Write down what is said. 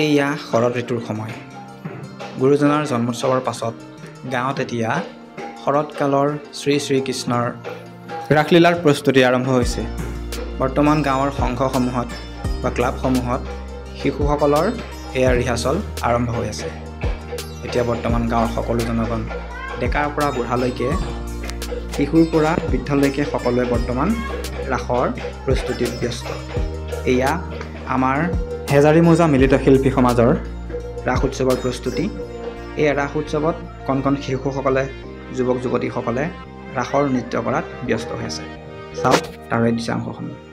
এয়া শৰৎ ঋতুৰ সময়। গুৰুজনাৰ জন্মোৎসৱৰ পাছত গাঁৱত এতিয়া শৰৎকালৰ শ্ৰী শ্ৰীকৃষ্ণৰ ৰাসলীলাৰ প্ৰস্তুতি আৰম্ভ হৈছে। বৰ্তমান গাঁৱৰ সংঘসমূহত বা ক্লাবসমূহত শিশুসকলৰ এয়া ৰিহাৰ্চল আৰম্ভ হৈ আছে। এতিয়া বৰ্তমান গাঁৱৰ সকলো জনগণ ডেকাৰ পৰা বুঢ়ালৈকে, শিশুৰ পৰা বৃদ্ধলৈকে সকলোৱে বৰ্তমান ৰাসৰ প্ৰস্তুতিত ব্যস্ত। এয়া আমাৰ হেজাৰী মৌজা মিলিত শিল্পী সমাজৰ ৰাস উৎসৱৰ প্ৰস্তুতি। এই ৰাস উৎসৱত কণ কণ শিশুসকলে, যুৱক যুৱতীসকলে ৰাসৰ নৃত্য কৰাত ব্যস্ত হৈ আছে। চাওক তাৰে দৃশ্যাংশসমূহ।